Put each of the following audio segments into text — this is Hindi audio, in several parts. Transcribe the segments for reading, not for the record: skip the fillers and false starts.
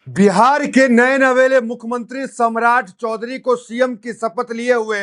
बिहार के नए नवेले मुख्यमंत्री सम्राट चौधरी को सीएम की शपथ लिए हुए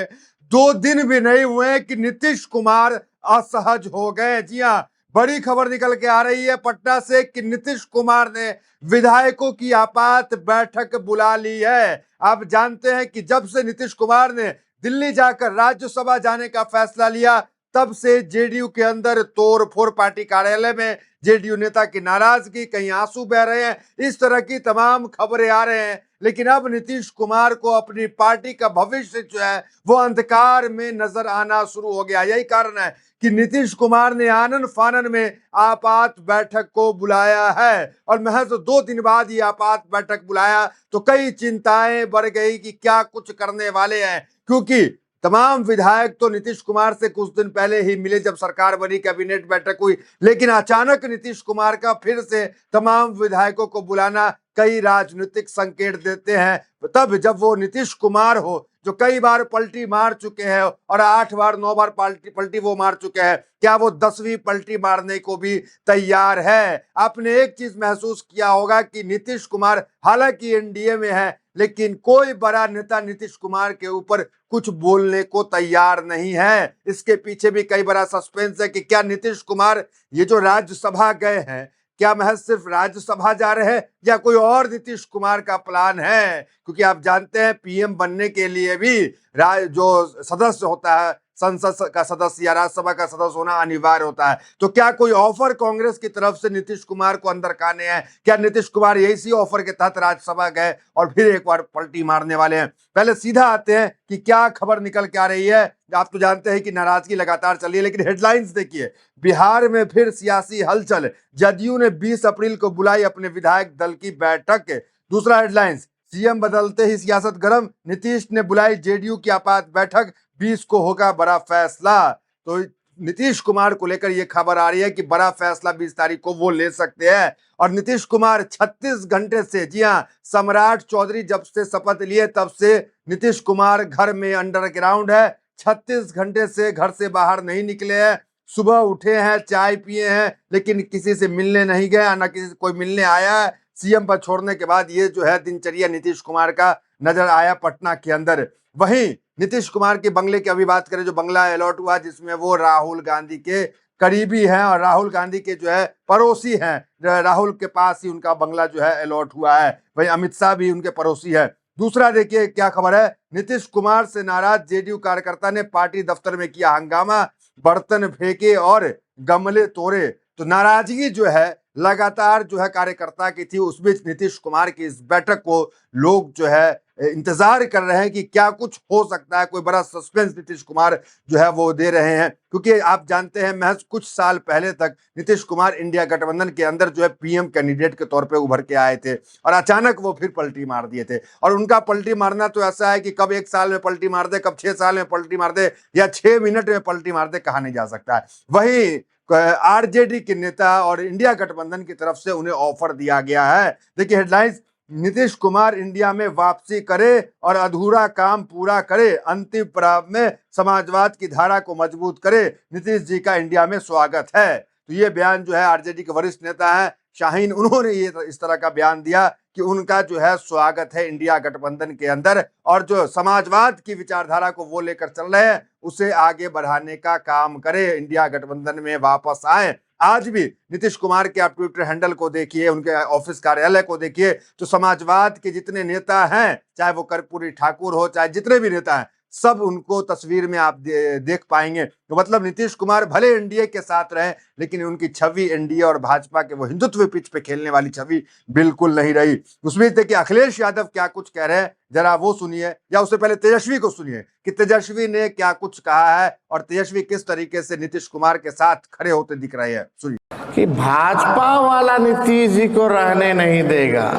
2 दिन भी नहीं हुए कि नीतीश कुमार असहज हो गए। जी हां, बड़ी खबर निकल के आ रही है पटना से कि नीतीश कुमार ने विधायकों की आपात बैठक बुला ली है। आप जानते हैं कि जब से नीतीश कुमार ने दिल्ली जाकर राज्यसभा जाने का फैसला लिया, तब से जेडीयू के अंदर तोड़फोड़, पार्टी कार्यालय में जेडीयू नेता की नाराजगी, कहीं आंसू बह रहे हैं, इस तरह की तमाम खबरें आ रहे हैं। लेकिन अब नीतीश कुमार को अपनी पार्टी का भविष्य जो है वो अंधकार में नजर आना शुरू हो गया। यही कारण है कि नीतीश कुमार ने आनन फानन में आपात बैठक को बुलाया है और महज 2 दिन बाद ये आपात बैठक बुलाया तो कई चिंताएं बढ़ गई कि क्या कुछ करने वाले हैं, क्योंकि तमाम विधायक तो नीतीश कुमार से कुछ दिन पहले ही मिले जब सरकार बनी, कैबिनेट बैठक हुई, लेकिन अचानक नीतीश कुमार का फिर से तमाम विधायकों को बुलाना कई राजनीतिक संकेत देते हैं। तब जब वो नीतीश कुमार हो जो कई बार पलटी मार चुके हैं और 8 बार 9 बार पलटी वो मार चुके हैं, क्या वो 10वीं पलटी मारने को भी तैयार है? आपने एक चीज महसूस किया होगा कि नीतीश कुमार हालांकि एनडीए में है, लेकिन कोई बड़ा नेता नीतीश कुमार के ऊपर कुछ बोलने को तैयार नहीं है। इसके पीछे भी कई बड़ा सस्पेंस है कि क्या नीतीश कुमार ये जो राज्यसभा गए हैं, क्या महज सिर्फ राज्यसभा जा रहे हैं या कोई और नीतीश कुमार का प्लान है? क्योंकि आप जानते हैं पीएम बनने के लिए भी जो सदस्य होता है, संसद का सदस्य या राज्यसभा का सदस्य होना अनिवार्य होता है। तो क्या कोई ऑफर कांग्रेस की तरफ से नीतीश कुमार को अंदर खाने हैं? क्या नीतीश कुमार इसी ऑफर के तहत राज्यसभा गए और फिर एक बार पलटी मारने वाले हैं? पहले सीधा आते हैं कि क्या खबर निकल के आ रही है। आप तो जानते हैं कि नाराजगी लगातार चल रही है, लेकिन हेडलाइंस देखिए। बिहार में फिर सियासी हलचल, जदयू ने 20 अप्रैल को बुलाई अपने विधायक दल की बैठक। दूसरा हेडलाइंस, सीएम बदलते ही सियासत गर्म, नीतीश ने बुलाई जेडीयू की आपात बैठक, 20 को होगा बड़ा फैसला। तो नीतीश कुमार को लेकर यह खबर आ रही है कि बड़ा फैसला 20 तारीख को वो ले सकते हैं। और नीतीश कुमार 36 घंटे से, जी हां, सम्राट चौधरी जब से शपथ लिए तब से नीतीश कुमार घर में अंडरग्राउंड है। 36 घंटे से घर से बाहर नहीं निकले हैं। सुबह उठे हैं, चाय पिए हैं, लेकिन किसी से मिलने नहीं गए, ना किसी से कोई मिलने आया है। सीएम पद छोड़ने के बाद ये जो है दिनचर्या नीतीश कुमार का नजर आया पटना के अंदर। वहीं नीतीश कुमार के बंगले की अभी बात करें, जो बंगला अलॉट हुआ जिसमें वो राहुल गांधी के करीबी हैं और राहुल गांधी के जो है पड़ोसी हैं, राहुल के पास ही उनका बंगला जो है अलॉट हुआ है। वहीं अमित शाह भी उनके पड़ोसी है। दूसरा देखिए क्या खबर है, नीतीश कुमार से नाराज जेडीयू कार्यकर्ता ने पार्टी दफ्तर में किया हंगामा, बर्तन फेंके और गमले तोड़े। तो नाराजगी जो है लगातार जो है कार्यकर्ता की थी। उस बीच नीतीश कुमार की इस बैठक को लोग जो है इंतजार कर रहे हैं कि क्या कुछ हो सकता है, कोई बड़ा सस्पेंस नीतीश कुमार जो है वो दे रहे हैं। क्योंकि आप जानते हैं महज कुछ साल पहले तक नीतीश कुमार इंडिया गठबंधन के अंदर जो है पीएम कैंडिडेट के तौर पे उभर के आए थे और अचानक वो फिर पलटी मार दिए थे। और उनका पलटी मारना तो ऐसा है कि कब 1 साल में पलटी मार दे, कब 6 साल में पलटी मार दे या 6 मिनट में पलटी मार दे, कहा नहीं जा सकता है। वही आरजेडी के नेता और इंडिया गठबंधन की तरफ से उन्हें ऑफर दिया गया है। देखिए हेडलाइंस, नीतीश कुमार इंडिया में वापसी करे और अधूरा काम पूरा करे, अंतिम पड़ाव में समाजवाद की धारा को मजबूत करे, नीतीश जी का इंडिया में स्वागत है। तो ये बयान जो है आरजेडी के वरिष्ठ नेता है शाहीन, उन्होंने ये इस तरह का बयान दिया कि उनका जो है स्वागत है इंडिया गठबंधन के अंदर और जो समाजवाद की विचारधारा को वो लेकर चल रहे हैं उसे आगे बढ़ाने का काम करे, इंडिया गठबंधन में वापस आए। आज भी नीतीश कुमार के आप ट्विटर हैंडल को देखिए, उनके ऑफिस कार्यालय को देखिए, तो समाजवाद के जितने नेता हैं, चाहे वो कर्पूरी ठाकुर हो, चाहे जितने भी नेता हैं, सब उनको तस्वीर में आप देख पाएंगे। तो मतलब नीतीश कुमार भले एनडीए के साथ रहे, लेकिन उनकी छवि एनडीए और भाजपा के वो हिंदुत्व पिच पे खेलने वाली छवि बिल्कुल नहीं रही। उसमें देखिए अखिलेश यादव क्या कुछ कह रहे हैं, जरा वो सुनिए, या उससे पहले तेजस्वी को सुनिए कि तेजस्वी ने क्या कुछ कहा है और तेजस्वी किस तरीके से नीतीश कुमार के साथ खड़े होते दिख रहे हैं। सुनिए कि भाजपा वाला नीतीश जी को रहने नहीं देगा।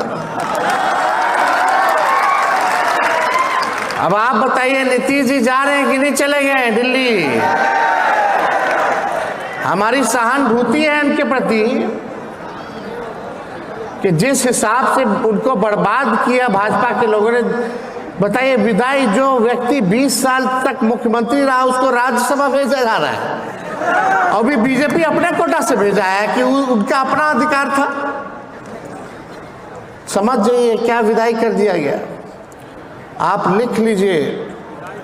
अब आप बताइए, नीतीश जी जा रहे हैं कि नहीं चले गए दिल्ली? हमारी सहानुभूति है उनके प्रति कि जिस हिसाब से उनको बर्बाद किया भाजपा के लोगों ने। बताइए, विदाई जो व्यक्ति 20 साल तक मुख्यमंत्री रहा उसको राज्यसभा भेजा जा रहा है और भी बीजेपी अपने कोटा से भेजा है कि उनका अपना अधिकार था। समझ जाइए क्या विदाई कर दिया गया। आप लिख लीजिए,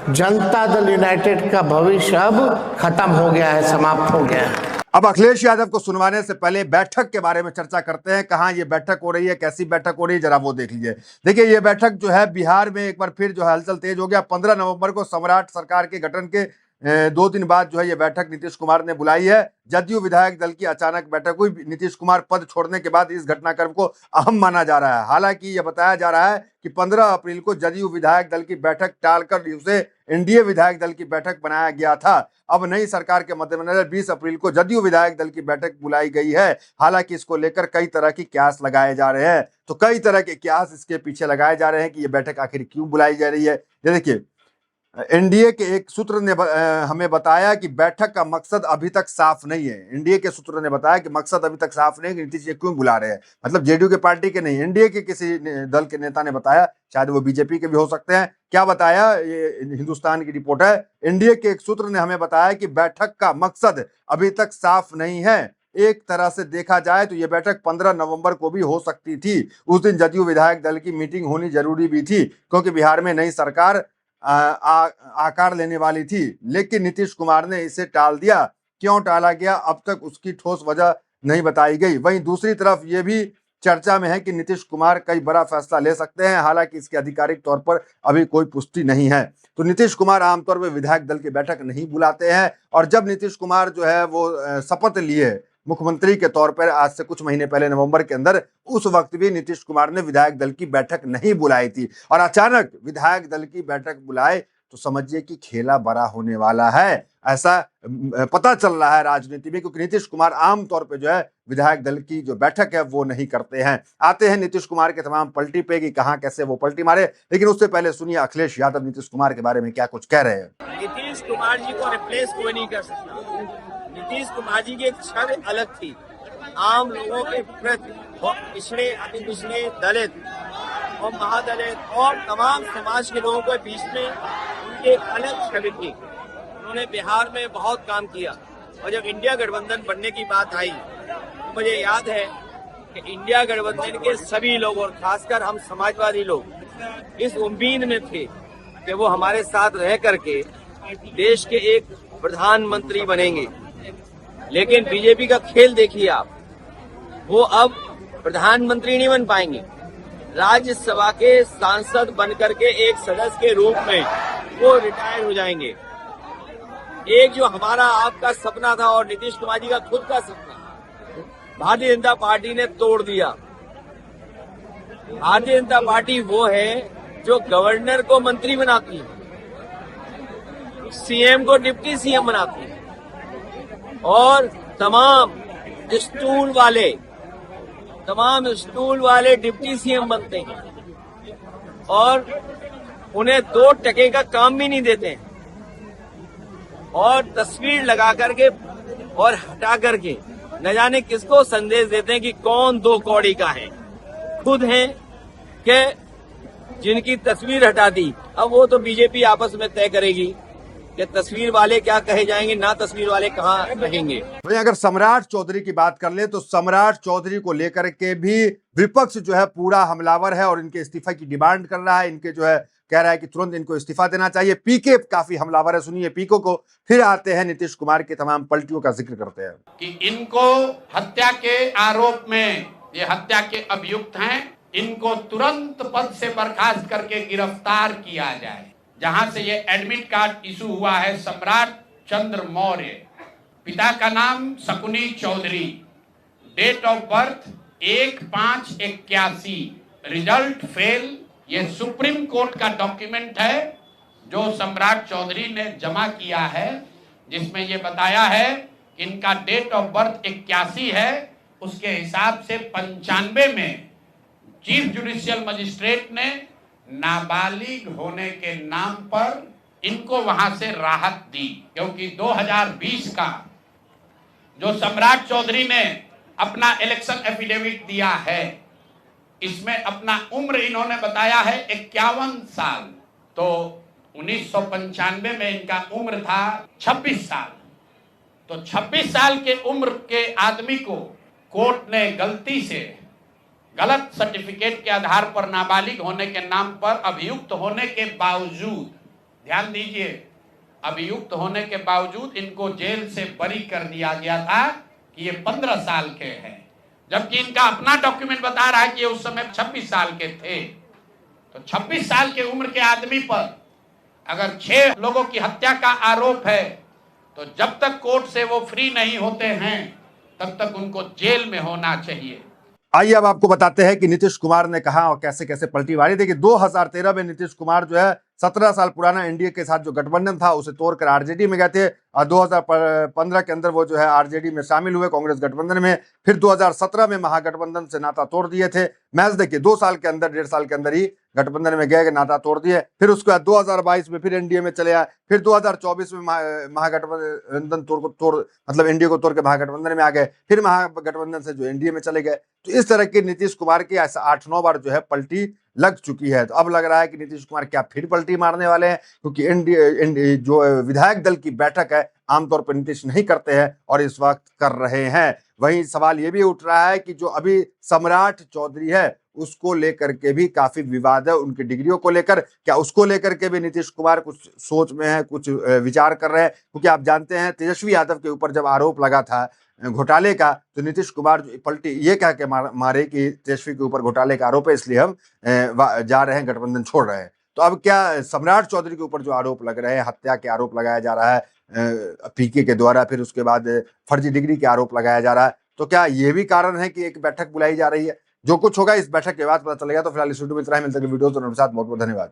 जनता दल यूनाइटेड का भविष्य अब खत्म हो गया है, समाप्त हो गया है। अब अखिलेश यादव को सुनवाने से पहले बैठक के बारे में चर्चा करते हैं। कहां ये बैठक हो रही है, कैसी बैठक हो रही है, जरा वो देख लीजिए। देखिए, ये बैठक जो है बिहार में एक बार फिर जो है हलचल तेज हो गया। 15 नवंबर को सम्राट सरकार के गठन के 2 दिन बाद जो है ये बैठक नीतीश कुमार ने बुलाई है। जदयू विधायक दल की अचानक बैठक हुई। नीतीश कुमार पद छोड़ने के बाद इस घटनाक्रम को अहम माना जा रहा है। हालांकि यह बताया जा रहा है कि 15 अप्रैल को जदयू विधायक दल की बैठक टालकर उसे एनडीए विधायक दल की बैठक बनाया गया था। अब नई सरकार के मद्देनजर 20 अप्रैल को जदयू विधायक दल की बैठक बुलाई गई है। हालांकि इसको लेकर कई तरह की क्यास लगाए जा रहे हैं। तो कई तरह के क्यास इसके पीछे लगाए जा रहे हैं कि यह बैठक आखिर क्यों बुलाई जा रही है। ये देखिए, एनडीए के एक सूत्र ने हमें बताया कि बैठक का मकसद अभी तक साफ नहीं है। एनडीए के सूत्र ने बताया कि मकसद अभी तक साफ नहीं है कि नीतीश जी क्यों बुला रहे हैं। मतलब जेडीयू के पार्टी के नहीं, एनडीए के किसी दल के नेता ने बताया, शायद वो बीजेपी के भी हो सकते हैं। क्या बताया, ये हिंदुस्तान की रिपोर्ट है। एनडीए के एक सूत्र ने हमें बताया कि बैठक का मकसद अभी तक साफ नहीं है। एक तरह से देखा जाए तो यह बैठक 15 नवंबर को भी हो सकती थी। उस दिन जदयू विधायक दल की मीटिंग होनी जरूरी भी थी, क्योंकि बिहार में नई सरकार आकार लेने वाली थी। लेकिन नीतीश कुमार ने इसे टाल दिया। क्यों टाला गया, अब तक उसकी ठोस वजह नहीं बताई गई। वहीं दूसरी तरफ ये भी चर्चा में है कि नीतीश कुमार कई बड़ा फैसला ले सकते हैं। हालांकि इसके आधिकारिक तौर पर अभी कोई पुष्टि नहीं है। तो नीतीश कुमार आमतौर पर विधायक दल की बैठक नहीं बुलाते हैं। और जब नीतीश कुमार जो है वो शपथ लिए मुख्यमंत्री के तौर पर आज से कुछ महीने पहले नवंबर के अंदर, उस वक्त भी नीतीश कुमार ने विधायक दल की बैठक नहीं बुलाई थी। और अचानक विधायक दल की बैठक बुलाए तो समझिए कि खेला बड़ा होने वाला है। ऐसा पता चल रहा है राजनीति में, क्योंकि नीतीश कुमार आमतौर पे जो है विधायक दल की जो बैठक है वो नहीं करते हैं। आते हैं नीतीश कुमार के तमाम पलटी पे कि कहां कैसे वो पलटी मारे। लेकिन उससे पहले सुनिए अखिलेश यादव नीतीश कुमार के बारे में क्या कुछ कह रहे हैं। नीतीश कुमार जी को रिप्लेस कोई नहीं कर सकता। नीतीश कुमार जी की एक छवि अलग थी, आम लोगों के प्रति, पिछड़े, अति पिछड़े, दलित और महादलित और तमाम समाज के लोगों के बीच में उनकी एक अलग छवि थी। उन्होंने बिहार में बहुत काम किया। और जब इंडिया गठबंधन बनने की बात आई तो मुझे याद है कि इंडिया गठबंधन के सभी लोग और खासकर हम समाजवादी लोग इस उम्मीद में थे कि वो हमारे साथ रह करके देश के एक प्रधानमंत्री बनेंगे। लेकिन बीजेपी का खेल देखिए आप, वो अब प्रधानमंत्री नहीं बन पाएंगे। राज्यसभा के सांसद बनकर के एक सदस्य के रूप में वो रिटायर हो जाएंगे। एक जो हमारा आपका सपना था और नीतीश कुमार जी का खुद का सपना, भारतीय जनता पार्टी ने तोड़ दिया। भारतीय जनता पार्टी वो है जो गवर्नर को मंत्री बनाती है, सीएम को डिप्टी सीएम बनाती है और तमाम स्टूल वाले डिप्टी सीएम बनते हैं और उन्हें 2 टके का काम भी नहीं देते हैं। और तस्वीर लगा करके और हटा करके न जाने किसको संदेश देते हैं कि कौन 2 कौड़ी का है। खुद हैं कि जिनकी तस्वीर हटा दी, अब वो तो बीजेपी आपस में तय करेगी कि तस्वीर वाले क्या कहे जाएंगे, ना तस्वीर वाले कहाँ रहेंगे। वहीं अगर सम्राट चौधरी की बात कर ले तो सम्राट चौधरी को लेकर के भी विपक्ष जो है पूरा हमलावर है और इनके इस्तीफा की डिमांड कर रहा है। इनके जो है कह रहा है कि तुरंत इनको इस्तीफा देना चाहिए। पीके काफी हमलावर है, सुनिए पीको को। फिर आते हैं नीतीश कुमार के तमाम पलटियों का जिक्र करते हैं कि इनको हत्या के आरोप में, ये हत्या के अभियुक्त हैं, इनको तुरंत पद से बर्खास्त करके गिरफ्तार किया जाए। जहां से ये एडमिट कार्ड इशू हुआ है, सम्राट चंद्र मौर्य, पिता का नाम Shakuni Chaudhary, date of birth 1/5/81, result fail. ये सुप्रीम कोर्ट का डॉक्यूमेंट है जो सम्राट चौधरी ने जमा किया है, जिसमें ये बताया है इनका डेट ऑफ बर्थ 81 है। उसके हिसाब से 95 में चीफ जुडिशियल मजिस्ट्रेट ने नाबालिग होने के नाम पर इनको वहां से राहत दी, क्योंकि 2020 का जो सम्राट चौधरी ने अपना इलेक्शन एफिडेविट दिया है, इसमें अपना उम्र इन्होंने बताया है 51 साल। तो 1995 में इनका उम्र था 26 साल। तो 26 साल के उम्र के आदमी को कोर्ट ने गलती से गलत सर्टिफिकेट के आधार पर नाबालिग होने के नाम पर अभियुक्त होने के बावजूद, ध्यान दीजिए, अभियुक्त होने के बावजूद इनको जेल से बरी कर दिया गया था कि ये 15 साल के हैं, जबकि इनका अपना डॉक्यूमेंट बता रहा है कि ये उस समय 26 साल के थे। तो 26 साल के उम्र के आदमी पर अगर 6 लोगों की हत्या का आरोप है तो जब तक कोर्ट से वो फ्री नहीं होते हैं तब तक उनको जेल में होना चाहिए। आइए अब आपको बताते हैं कि नीतीश कुमार ने कहा और कैसे कैसे पलटी मारी। देखिए 2013 में नीतीश कुमार जो है 17 साल पुराना एनडीए के साथ जो गठबंधन था उसे तोड़कर आरजेडी में गए थे और 2015 के अंदर वो जो है आरजेडी में शामिल हुए कांग्रेस गठबंधन में। फिर 2017 में महागठबंधन से नाता तोड़ दिए थे। मैच देखिए 2 साल के अंदर, 1.5 साल के अंदर ही गठबंधन में गए, नाता तोड़ दिए। फिर उसके बाद 2022 में फिर एनडीए में चले आए। फिर 2024 में महागठबंधन तोड़ मतलब एनडीए को तोड़ के महागठबंधन में आ गए। फिर महागठबंधन से जो एनडीए में चले गए। तो इस तरह की नीतीश कुमार की ऐसा 8-9 बार जो है पलटी लग चुकी है। तो अब लग रहा है कि नीतीश कुमार क्या फिर पलटी मारने वाले हैं, क्योंकि एनडीए जो विधायक दल की बैठक है आमतौर पर नीतीश नहीं करते हैं और इस वक्त कर रहे हैं। वहीं सवाल ये भी उठ रहा है कि जो अभी सम्राट चौधरी है उसको लेकर के भी काफी विवाद है, उनकी डिग्रियों को लेकर। क्या उसको लेकर के भी नीतीश कुमार कुछ सोच में है, कुछ विचार कर रहे हैं? क्योंकि आप जानते हैं तेजस्वी यादव के ऊपर जब आरोप लगा था घोटाले का तो नीतीश कुमार पलटी ये कह के मारे कि तेजस्वी के ऊपर घोटाले का आरोप है इसलिए हम जा रहे हैं, गठबंधन छोड़ रहे हैं। तो अब क्या सम्राट चौधरी के ऊपर जो आरोप लग रहे हैं, हत्या के आरोप लगाया जा रहा है पीके के द्वारा, फिर उसके बाद फर्जी डिग्री के आरोप लगाया जा रहा है, तो क्या ये भी कारण है कि एक बैठक बुलाई जा रही है? जो कुछ होगा इस बैठक के बाद पता चलेगा। तो फिलहाल इस वीडियो में इतना ही, मिलते हैं वीडियो तो साथ। बहुत बहुत धन्यवाद।